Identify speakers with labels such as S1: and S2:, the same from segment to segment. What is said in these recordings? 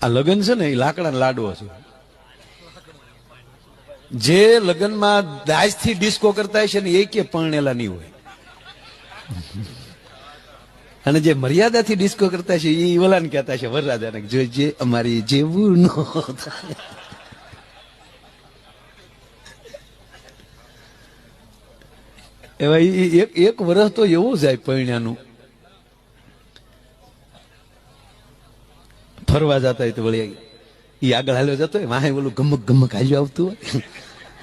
S1: આ લગ્ન છે ને એ લાકડાના લાડવો છે. જે લગ્નમાં દાજથી ડિસ્કો કરતા હશે ને એ કે પરણેલા નહીં હોય, અને જે મર્યાદાથી ડિસ્કો કરતા છે એ ઓલાને કહેતા છે વરરાજાને, જોજે અમારી જેવું ન થાય. એવા એક વર્ષ તો એવું જાય પરણ્યાનું. ફરવા જતા હોય તો વળી એ આગળ હાલ્યો જતો હોય, વાહે ઓલું ગમક ગમક હાલ્યો આવતું હોય,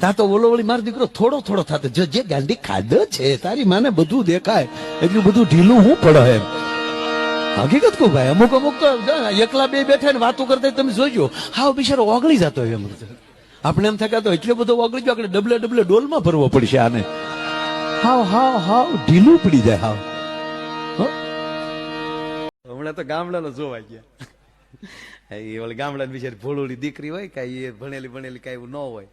S1: તા તો ઓલો વળી મારો દીકરો થોડો થોડો થતો, જે ગાંડી ખાધો છે તારી માને બધું દેખાય, એટલું બધું ઢીલું હું પડે એમ. હકીકત કહું ભાઈ, અમુક અમુક તો એકલા બે બેઠા ને વાતો કરતા તમે જોજો, હાવ બિચારો ઓગળી જતો હોય એમ. આપણે એમ થયા તો એટલો બધો ઓગળી ગયો, આપણે ડબલે ડબલે ડોલમાં ભરવો પડશે આને. હાવ હાવ હાવ ઢીલું પડી જાય હાવ. હમણાં તો ગામડાનો જોવા ગયા, એ ઓલી ગામડાની બિચારી ભોળોળી દીકરી હોય, કઈ એ ભણેલી ભણેલી કઈ એવું ન હોય,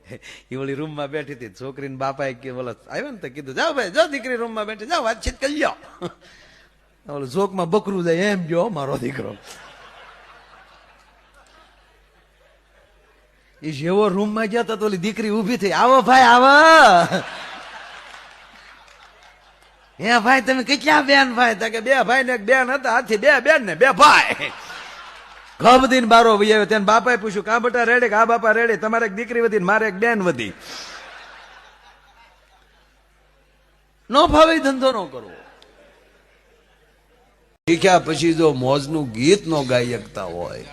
S1: એ ઓલી રૂમમાં બેઠી હતી. છોકરીને બાપાએ કે ઓલા આવ્યો ને તો કીધું જાઓ ભાઈ, જો દીકરી રૂમમાં બેઠી, જાઓ વાતચીત કરી લો. ઓલું જોકમાં બકરું જાય એમ ગયો મારો દીકરો. એ જેવો રૂમમાં ગયા તો ઓલી દીકરી ઉભી થઈ, આવો ભાઈ આવો. હે ભાઈ તમે કેટલા બેન ભાઈ? કે બે ભાઈ ને એક બેન હતા, આથી બે બેન ને બે ભાઈ. ગબદીન બારો ભાઈ આવ્યો, તેને બાપાએ પૂછ્યું કા બટા રેડી? હા બાપા રેડી. તમારે એક દીકરી વધી મારે એક બેન વધી. નો ભાવે ધંધો નો કરવો. શીખ્યા પછી જો મોજનું ગીત નો ગાઈ શકતા હોય,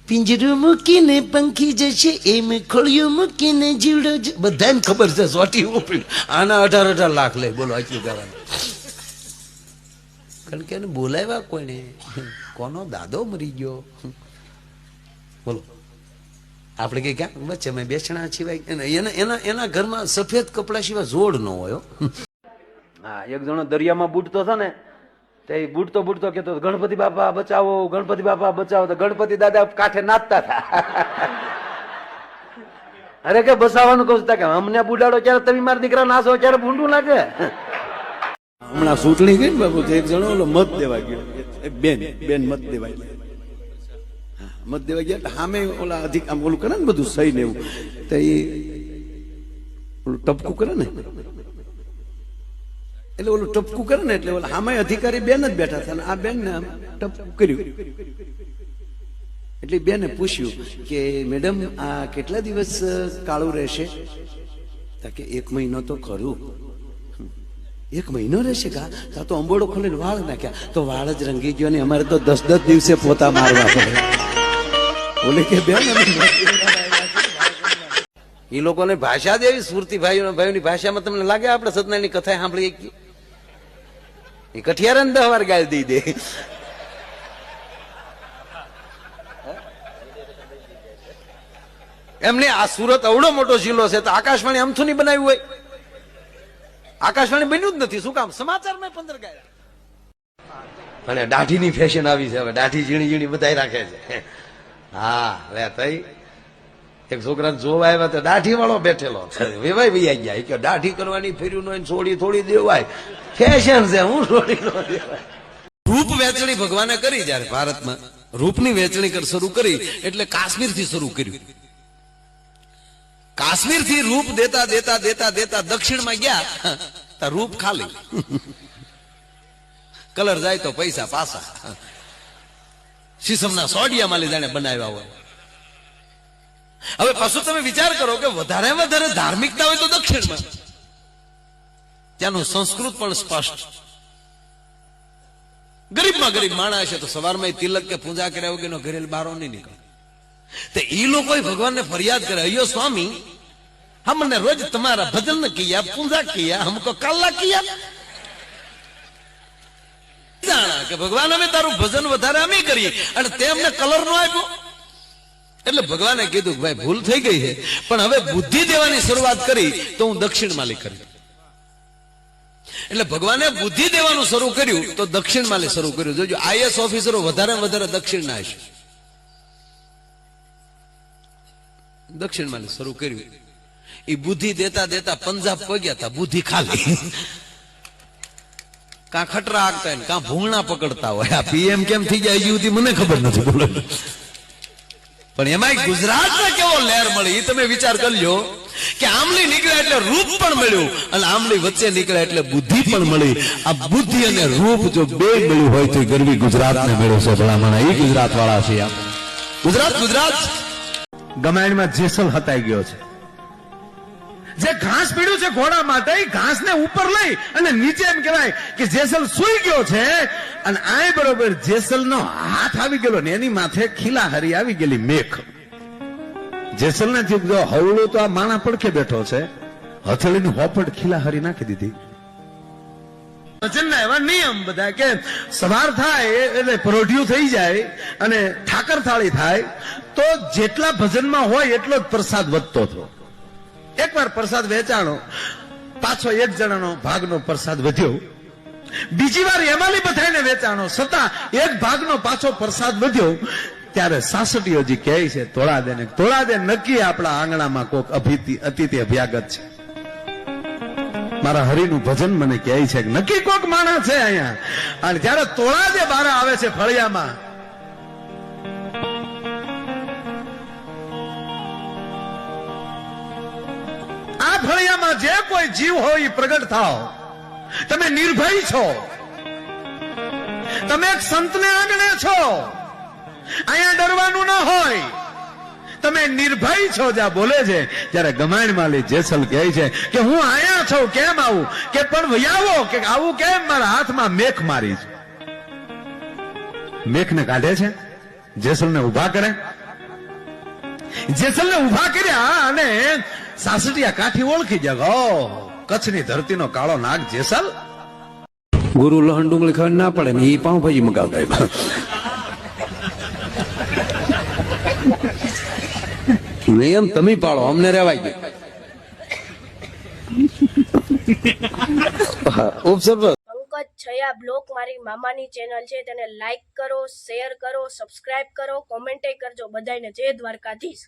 S1: પિંજરું મૂકીને પંખી જશે એમ ખોળિયું મૂકીને જીવડો, બધાને ખબર છે સોટી ઉપડી આના 18 લાખ લે. બોલો આટલું ગાવાનું, કારણ કે એને બોલાવ્યા કોઈને, કોનો દાદો મરી ગયો. બોલો આપણે કઈ ક્યાં વચ્ચે અમે બેસણા સિવાય એના ઘરમાં સફેદ કપડા સિવાય જોડ ન હોય. હા, એક જણો દરિયામાં બુડતો હતો ને, તે બુડતો બુડતો કેતો ગણપતિ બાપા બચાવો, ગણપતિ બાપા બચાવો. તો ગણપતિ દાદા કાંઠે નાચતા હતા. અરે કે બસાવાનું કહું કે અમને બુડાડો ક્યારે, તમે મારા દીકરા નાશો ક્યારે ભૂંડું લાગે. હમણાં ચૂંટણી ગઈ ને બાબુ, એક જણો ઓલો મત દેવા ગયો, બેન મત દેવા ગયા, મત દેવા ગયા એટલે સામે ઓલા અધિક આમ ઓલું કરે ને બધું સહી ને એવું, તો એ ઓલું ટપકું કરે ને, એટલે ઓલું ટપકું કરે ને એટલે ઓલા સામે અધિકારી બેન જ બેઠા હતા, આ બેન ને આમ ટપકું કર્યું. એટલે બેને પૂછ્યું કે મેડમ આ કેટલા દિવસ કાળું રહેશે? કે 1 મહિનો તો ખરું. 1 મહિનો રહેશે કા? તો અંબોડો ખોલીને વાળ નાખ્યા, તો વાળ જ રંગી ગયો ને અમારે તો 10 દિવસે પોતા મારવા પડે. બોલે કે બેન એ લોકોને ભાષા દેવી, સુરતી ભાઈઓની ભાષામાં તમને લાગે આપણે સત્યનારાયણની કથા સાંભળી એ કઠિયાર 10 વાર ગાળ દઈ દે. એમને આ સુરત અવડો મોટો જિલ્લો છે તો આકાશવાણી અમથું નહીં બનાવ્યું હોય? આકાશવાણી બન્યું જ નથી. શું કામ? સમાચારમાં 15 ગાયા. અને દાઢીની ફેશન આવી છે હવે, દાઢી ઝીણી ઝીણી બધા રાખે છે. હા લે તઈ એક છોકરાને જોવા આવ્યા તો દાઢી વાળો બેઠેલો વેવાય વૈયા ગયા, કે દાઢી કરવાની ફેર્યું નો છોડી થોડી દેવાય, ફેશન છે, હું છોડી નો દેવાય. રૂપ વેચણી ભગવાને કરી, જયારે ભારતમાં રૂપની વેચણી શરૂ કરી એટલે કાશ્મીર થી શરૂ કર્યું. કાશ્મીર થી રૂપ દેતા દેતા દેતા દેતા દક્ષિણમાં ગયા તો રૂપ ખાલી, કલર જાય તો પૈસા પાસા. શીશમના સોડિયામાં લઈ જાણે બનાવ્યા હોય. હવે પાછું તમે વિચાર કરો કે વધારે વધારે ધાર્મિકતા હોય તો દક્ષિણમાં, ત્યાંનું સંસ્કૃત પણ સ્પષ્ટ. ગરીબમાં ગરીબ માણસ છે તો સવારમાં તિલક કે પૂજા કર્યા વગરનો ઘરેલ બારો નહીં નીકળે. तो ये लोग भगवान ने फरियाद करे, अयो स्वामी हमने रोज तुम्हारा भजन किया, पूजा किया, हमको काला किया। जाना कि भगवान हमें तारू भजन वधारे अमे करिए અને તે અમને કલર નો આપ્યો। એટલે ભગવાને કીધું કે ભાઈ ભૂલ થઈ ગઈ છે, પણ હવે બુદ્ધિ દેવાની શરૂઆત કરી તો હું દક્ષિણમાં લઈ કરી। એટલે ભગવાને બુદ્ધિ દેવાનું શરૂ કર્યું તો દક્ષિણમાં લઈ શરૂ કર્યું। જોજો આઈએસ ઓફિસરો વધારે વધારે દક્ષિણના હશે, દક્ષિણમાં લઈ શરૂ કર્યું। એ બુદ્ધિ દેતા દેતા પંજાબ પગ્યા હતા, બુદ્ધિ ખાલી। કાં ખટરા આગતા હોય કાં ભૂંગણા પકડતા હોય. આ પીએમ કેમ થઈ જાય હજી સુધી મને ખબર નથી. બોલો પણ એમાં ગુજરાતને કેવો લહેર મળી એ તમે વિચાર કરજો કે આમલી નીકળ્યા એટલે રૂપ પણ મળ્યું અને આમલી વચ્ચે નીકળ્યા એટલે બુદ્ધિ પણ મળી. આ બુદ્ધિ અને રૂપ જો બે મળ્યું હોય તો ગરવી ગુજરાતને મળ્યો છે. ભલામણ એ ગુજરાત વાળા છે. ગુજરાત
S2: ગમાયણમાં જેસલ હતાઈ ગયો છે. જે ઘાસ પીડ્યું છે ઘોડા માટે એ ઘાસને ઉપર લઈ અને નીચે એમ કહેવાય કે જેસલ સૂઈ ગયો છે અને આ બરોબર જેસલનો હાથ આવી ગયો ને એની માથે ખીલા હરી આવી ગયેલી મેઘ. જેસલને થયું જો હવળો તો આ માણા પડખે બેઠો છે, હથેળીની હોપડ ખીલા હરી નાખી દીધી. વચનના એવા નિયમ બધા કે સવાર થાય એટલે પરોઢિયું થઈ જાય અને ઠાકર થાળી થાય તો જેટલા ભજનમાં હોય એટલો જ પ્રસાદ વધતો હતો. એકવાર પ્રસાદ વેચાણો, પાછો એક જણાનો ભાગનો પ્રસાદ વધ્યો. બીજી વાર એમાંની બધાને વેચાણો, છતાં એક ભાગનો પાછો પ્રસાદ વધ્યો. ત્યારે સાસટીઓજી કહે છે તોળા દે નક્કી આપણા આંગણામાં કોક અતિથિ અભ્યાગત છે. મારા હરિનું ભજન મને કહે છે કે નક્કી કોક માણસ છે અહીંયા. અને ત્યારે તોળા દે બાર આવે છે ફળિયામાં. આ ફળિયામાં જે કોઈ જીવ હોય એ પ્રગટ થાઓ. તમે નિર્ભય છો, તમે એક સંતને આંગણે છો, અહીંયા ડરવાનું ન હોય. તમે નિર્ભય છો. જ્યાં બોલે છે ત્યારે ગમાણ માલી જેસલ કહે છે કે હું અહીંયા છું, કેમ આવું? કે પણ વયાવો કે આવું કેમ? મારા હાથમાં મેખ મારી છે. મેખને કાઢે છે, જેસલને ઉભા કરે. જેસલને ઉભા કર્યા અને સાસટીયા કાઠી ઓળખી જાય. કચ્છની ધરતીનો કાળો નાગ જેસલ.
S1: ગુરુ લહણ ડુંગળી ખબર ના પડે ને એ પાઉંભાજી મગાવતા. નિયમ તમે પાડો, અમને રેવાય ગયું.
S3: પંકજ છયા બ્લોક મારી મામાની ચેનલ છે, તેને લાઈક કરો, શેર કરો, સબસ્ક્રાઇબ કરો, કોમેન્ટ કરજો. બધાને જય દ્વારકાધીશ.